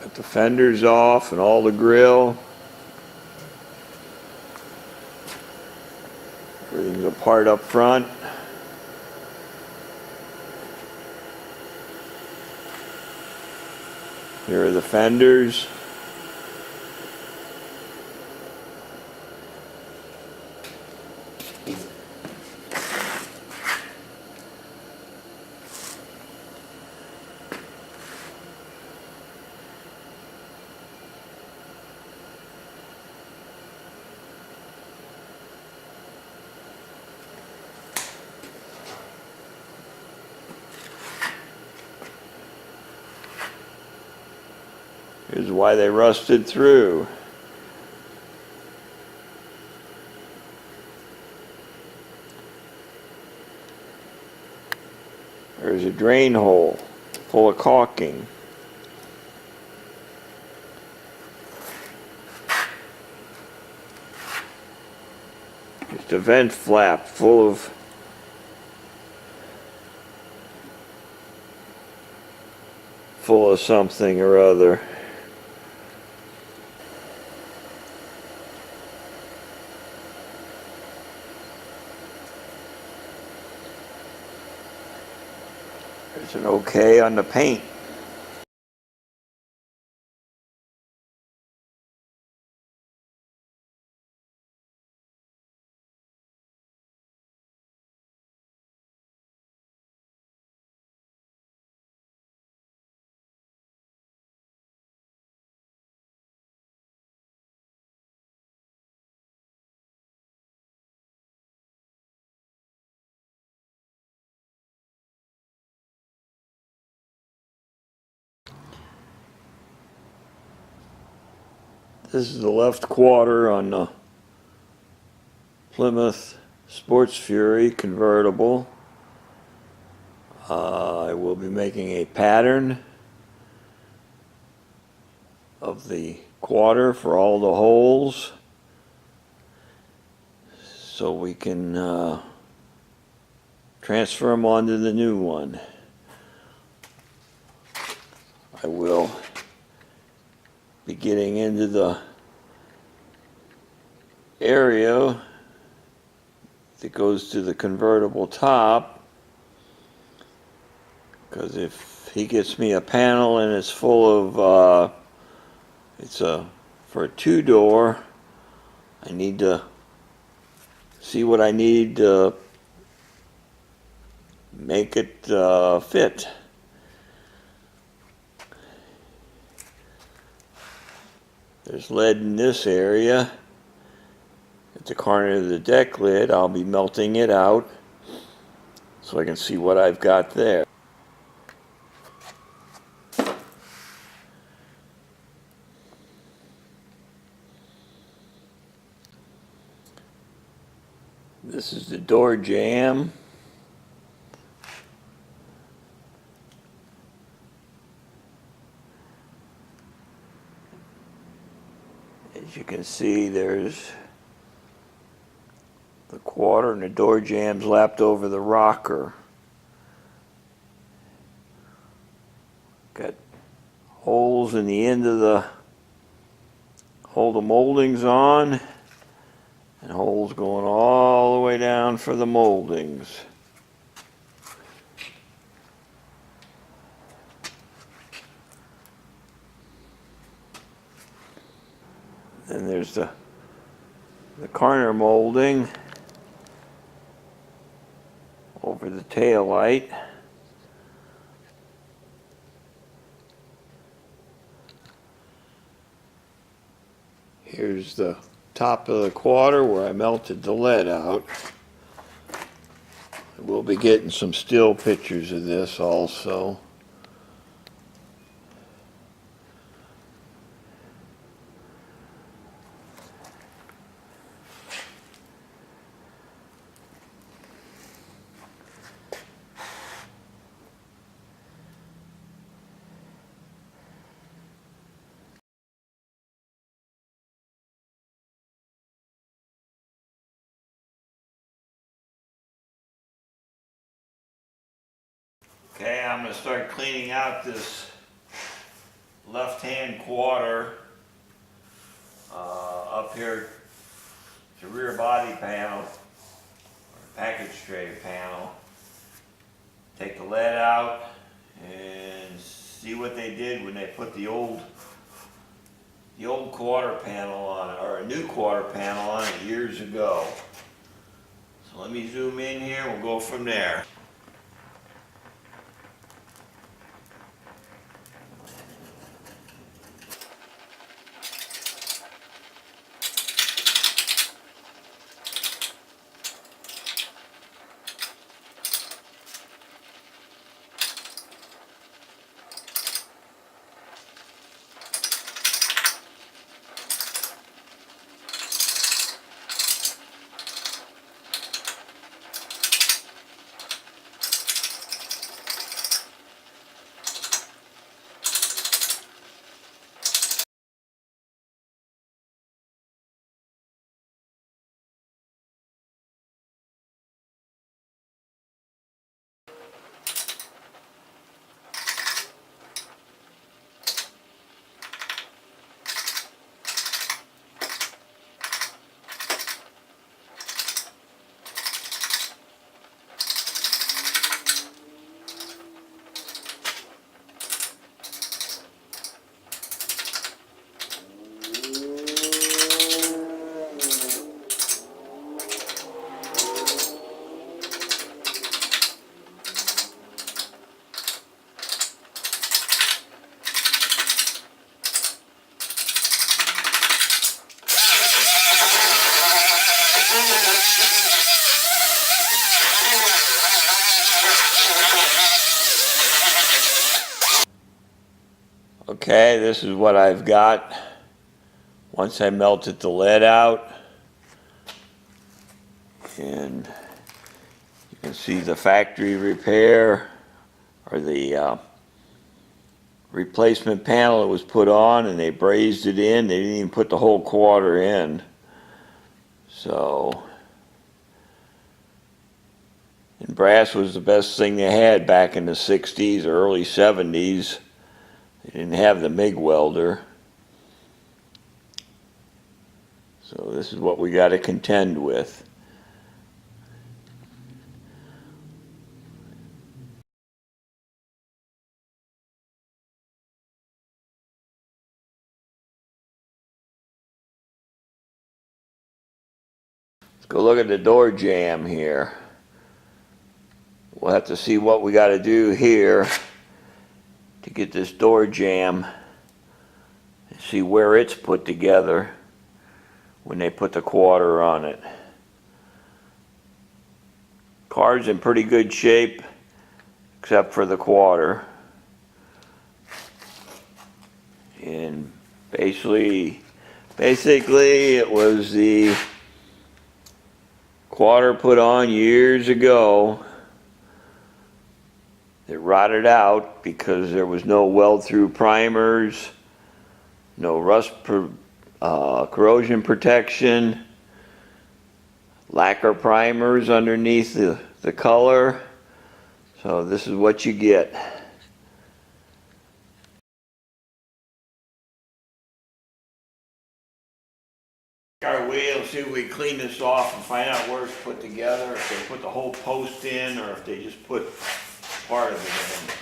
Got the fenders off and all the grill. Everything's apart up front. Here are the fenders. Here's why they rusted through. There's a drain hole full of caulking. Just a vent flap full of something or other. There's an okay on the paint. This is the left quarter on the Plymouth Sports Fury convertible. I will be making a pattern of the quarter for all the holes so we can transfer them onto the new one. I will be getting into the area that goes to the convertible top, because if he gets me a panel and it's full of for a two-door, I need to see what I need to make it fit. There's lead in this area at the corner of the deck lid. I'll be melting it out so I can see what I've got there. This is the door jamb. As you can see, there's the quarter and the door jambs lapped over the rocker. Got holes in the end of the hold the moldings on, and holes going all the way down for the moldings. Then there's the corner molding over the tail light. Here's the top of the quarter where I melted the lead out. We'll be getting some still pictures of this also. Okay, I'm going to start cleaning out this left-hand quarter up here, the rear body panel, or package tray panel. Take the lead out and see what they did when they put the old quarter panel on it, or a new quarter panel on it years ago. So let me zoom in here, we'll go from there. Okay, this is what I've got once I melted the lead out. And you can see the factory repair, or the replacement panel that was put on, and they brazed it in. They didn't even put the whole quarter in. So, and brass was the best thing they had back in the 60s or early 70s. They didn't have the MIG welder. So this is what we got to contend with. Let's go look at the door jamb here. We'll have to see what we got to do here to get this door jamb and see where it's put together when they put the quarter on it. Car's in pretty good shape except for the quarter. And basically it was the quarter put on years ago that rotted out because there was no weld-through primers, no rust corrosion protection, lacquer primers underneath the color. So this is what you get. Our wheel, see if we clean this off and find out where it's put together, if they put the whole post in or if they just put part of it in.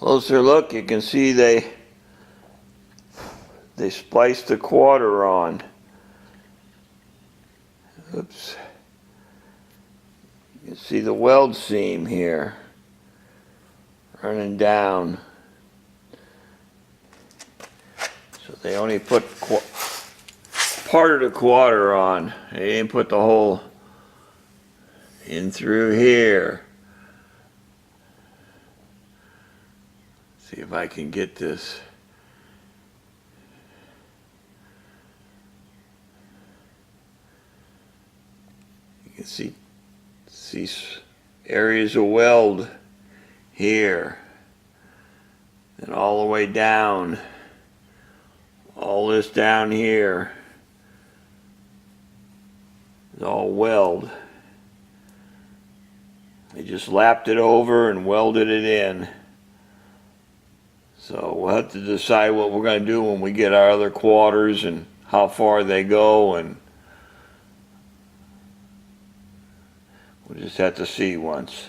Closer look, you can see they spliced the quarter on. Oops. You can see the weld seam here running down. So they only put part of the quarter on. They didn't put the whole in through here. See if I can get this. You can see areas of weld here and all the way down. All this down here is all weld. They just lapped it over and welded it in. So we'll have to decide what we're going to do when we get our other quarters and how far they go, and we'll just have to see once.